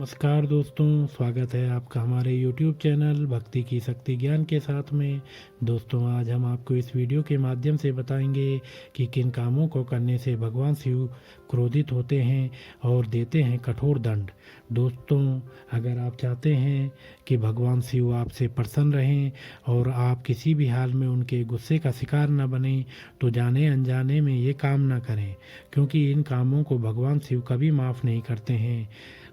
नमस्कार दोस्तों, स्वागत है आपका हमारे YouTube चैनल भक्ति की शक्ति ज्ञान के साथ में। दोस्तों, आज हम आपको इस वीडियो के माध्यम से बताएंगे कि किन कामों को करने से भगवान शिव क्रोधित होते हैं और देते हैं कठोर दंड। दोस्तों, अगर आप चाहते हैं कि भगवान शिव आपसे प्रसन्न रहें और आप किसी भी हाल में उनके गुस्से का शिकार न बने, तो जाने अनजाने में ये काम न करें, क्योंकि इन कामों को भगवान शिव कभी माफ़ नहीं करते हैं।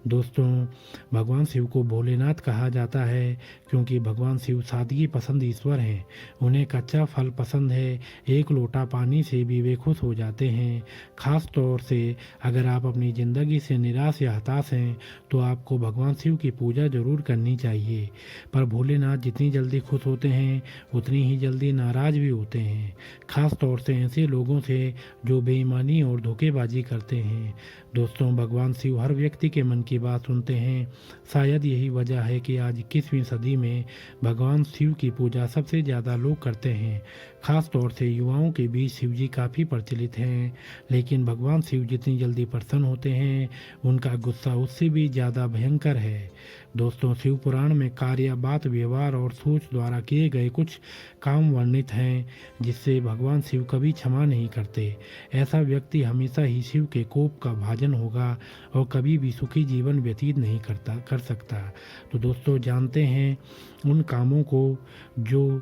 दोस्तों, भगवान शिव को भोलेनाथ कहा जाता है क्योंकि भगवान शिव सादगी पसंद ईश्वर हैं। उन्हें कच्चा फल पसंद है, एक लोटा पानी से भी वे खुश हो जाते हैं। खास तौर से अगर आप अपनी ज़िंदगी से निराश या हताश हैं तो आपको भगवान शिव की पूजा ज़रूर करनी चाहिए। पर भोलेनाथ जितनी जल्दी खुश होते हैं उतनी ही जल्दी नाराज़ भी होते हैं, खास तौर से ऐसे लोगों से जो बेईमानी और धोखेबाजी करते हैं। दोस्तों, भगवान शिव हर व्यक्ति के मन की बात सुनते हैं। शायद यही वजह है कि आज 21वीं सदी में भगवान शिव की पूजा सबसे ज़्यादा लोग करते हैं। खास तौर से युवाओं के बीच शिव जी काफ़ी प्रचलित हैं। लेकिन भगवान शिव जितनी जल्दी प्रसन्न होते हैं, उनका गुस्सा उससे भी ज़्यादा भयंकर है। दोस्तों, शिव पुराण में कार्य, बात, व्यवहार और सोच द्वारा किए गए कुछ काम वर्णित हैं जिससे भगवान शिव कभी क्षमा नहीं करते। ऐसा व्यक्ति हमेशा ही शिव के कोप का भाजन होगा और कभी भी सुखी जीवन व्यतीत नहीं कर सकता। तो दोस्तों, जानते हैं उन कामों को जो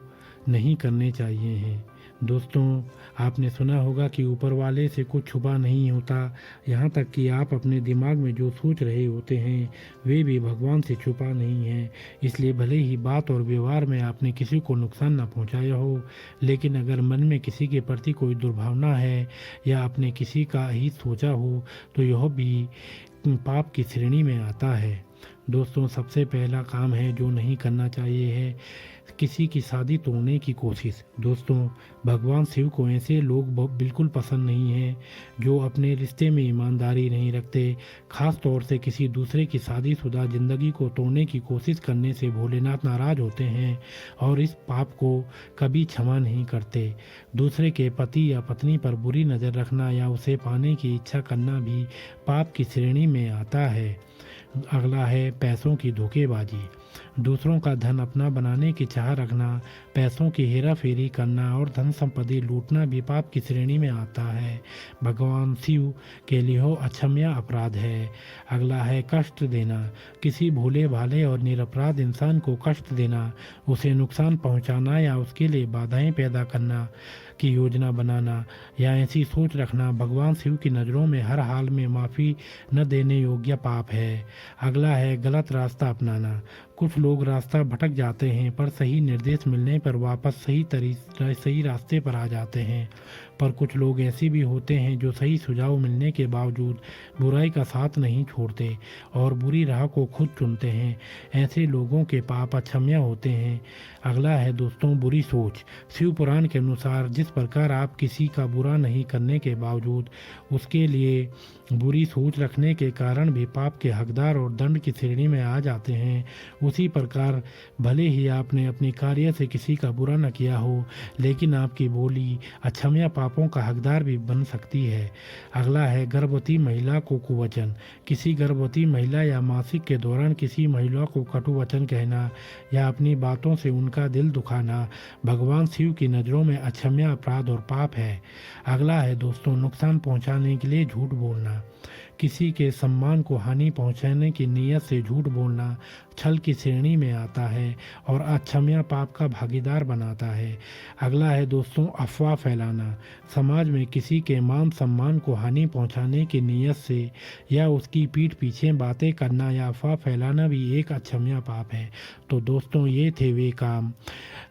नहीं करने चाहिए हैं। दोस्तों, आपने सुना होगा कि ऊपर वाले से कुछ छुपा नहीं होता। यहाँ तक कि आप अपने दिमाग में जो सोच रहे होते हैं वे भी भगवान से छुपा नहीं है। इसलिए भले ही बात और व्यवहार में आपने किसी को नुकसान न पहुँचाया हो, लेकिन अगर मन में किसी के प्रति कोई दुर्भावना है या आपने किसी का ही सोचा हो तो यह भी पाप की श्रेणी में आता है। दोस्तों, सबसे पहला काम है जो नहीं करना चाहिए है किसी की शादी तोड़ने की कोशिश। दोस्तों, भगवान शिव को ऐसे लोग बिल्कुल पसंद नहीं हैं जो अपने रिश्ते में ईमानदारी नहीं रखते। खास तौर से किसी दूसरे की शादीशुदा ज़िंदगी को तोड़ने की कोशिश करने से भोलेनाथ नाराज होते हैं और इस पाप को कभी क्षमा नहीं करते। दूसरे के पति या पत्नी पर बुरी नज़र रखना या उसे पाने की इच्छा करना भी पाप की श्रेणी में आता है। अगला है पैसों की धोखेबाजी। दूसरों का धन अपना बनाने की चाह रखना, पैसों की हेरा फेरी करना और धन संपत्ति लूटना भी पाप की श्रेणी में आता है। भगवान शिव के लिए अक्षम्य अपराध है। अगला है कष्ट देना। किसी भोले भाले और निरपराध इंसान को कष्ट देना, उसे नुकसान पहुंचाना या उसके लिए बाधाएं पैदा करना की योजना बनाना या ऐसी सोच रखना भगवान शिव की नज़रों में हर हाल में माफ़ी न देने योग्य पाप है। अगला है गलत रास्ता अपनाना। कुछ लोग रास्ता भटक जाते हैं पर सही निर्देश मिलने पर वापस सही रास्ते पर आ जाते हैं। पर कुछ लोग ऐसे भी होते हैं जो सही सुझाव मिलने के बावजूद बुराई का साथ नहीं छोड़ते और बुरी राह को खुद चुनते हैं। ऐसे लोगों के पाप अक्षम्य होते हैं। अगला है दोस्तों बुरी सोच। शिव पुराण के अनुसार जिस प्रकार आप किसी का बुरा नहीं करने के बावजूद उसके लिए बुरी सोच रखने के कारण भी पाप के हकदार और दंड की श्रेणी में आ जाते हैं, उसी प्रकार भले ही आपने अपने कार्य से किसी का बुरा न किया हो, लेकिन आपकी बोली अक्षम्य पापों का हकदार भी बन सकती है। अगला है गर्भवती महिला को कुवचन। किसी गर्भवती महिला या मासिक के दौरान किसी महिला को कटु वचन कहना या अपनी बातों से उनका दिल दुखाना भगवान शिव की नज़रों में अक्षम्य अपराध और पाप है। अगला है दोस्तों नुकसान पहुंचाने के लिए झूठ बोलना। किसी के सम्मान को हानि पहुंचाने की नीयत से झूठ बोलना छल की श्रेणी में आता है और अक्षम्य पाप का भागीदार बनाता है। अगला है दोस्तों अफवाह फैलाना। समाज में किसी के मान सम्मान को हानि पहुंचाने की नीयत से या उसकी पीठ पीछे बातें करना या अफवाह फैलाना भी एक अक्षम्य पाप है। तो दोस्तों, ये थे वे काम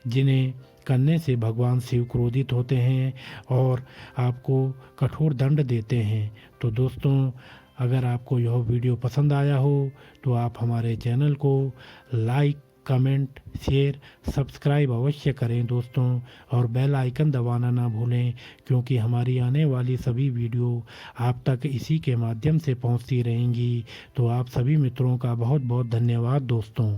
जिन्हें करने से भगवान शिव क्रोधित होते हैं और आपको कठोर दंड देते हैं। तो दोस्तों, अगर आपको यह वीडियो पसंद आया हो तो आप हमारे चैनल को लाइक, कमेंट, शेयर, सब्सक्राइब अवश्य करें दोस्तों, और बेल आइकन दबाना ना भूलें, क्योंकि हमारी आने वाली सभी वीडियो आप तक इसी के माध्यम से पहुंचती रहेंगी। तो आप सभी मित्रों का बहुत बहुत धन्यवाद दोस्तों।